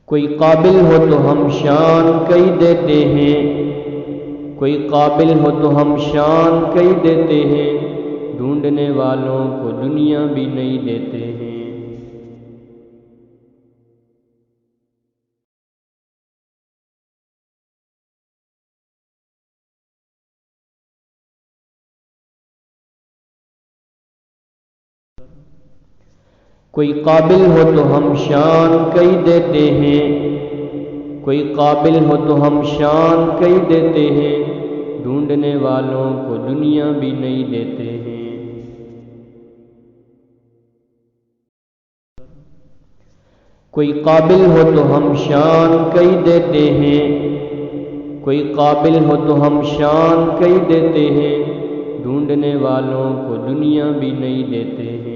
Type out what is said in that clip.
کوئی قابل ہو تو ہم شان کئی دیتے ہیں، کوئی قابل ہو تو ہم شان کئی دیتے ہیں، ڈھونڈنے والوں کو دنیا بھی نہیں دیتے ہیں۔ کوئی قابل ہو تو ہم شان کئی دیتے ہیں، کوئی قابل ہو تو ہم شان کئی دیتے ہیں، ڈھونڈنے والوں کو دنیا بھی نہیں دیتے ہیں۔ کوئی قابل ہو تو ہم شان کئی دیتے ہیں، کوئی قابل ہو تو ہم شان کئی دیتے ہیں، ڈھونڈنے والوں کو دنیا بھی نہیں دیتے ہیں۔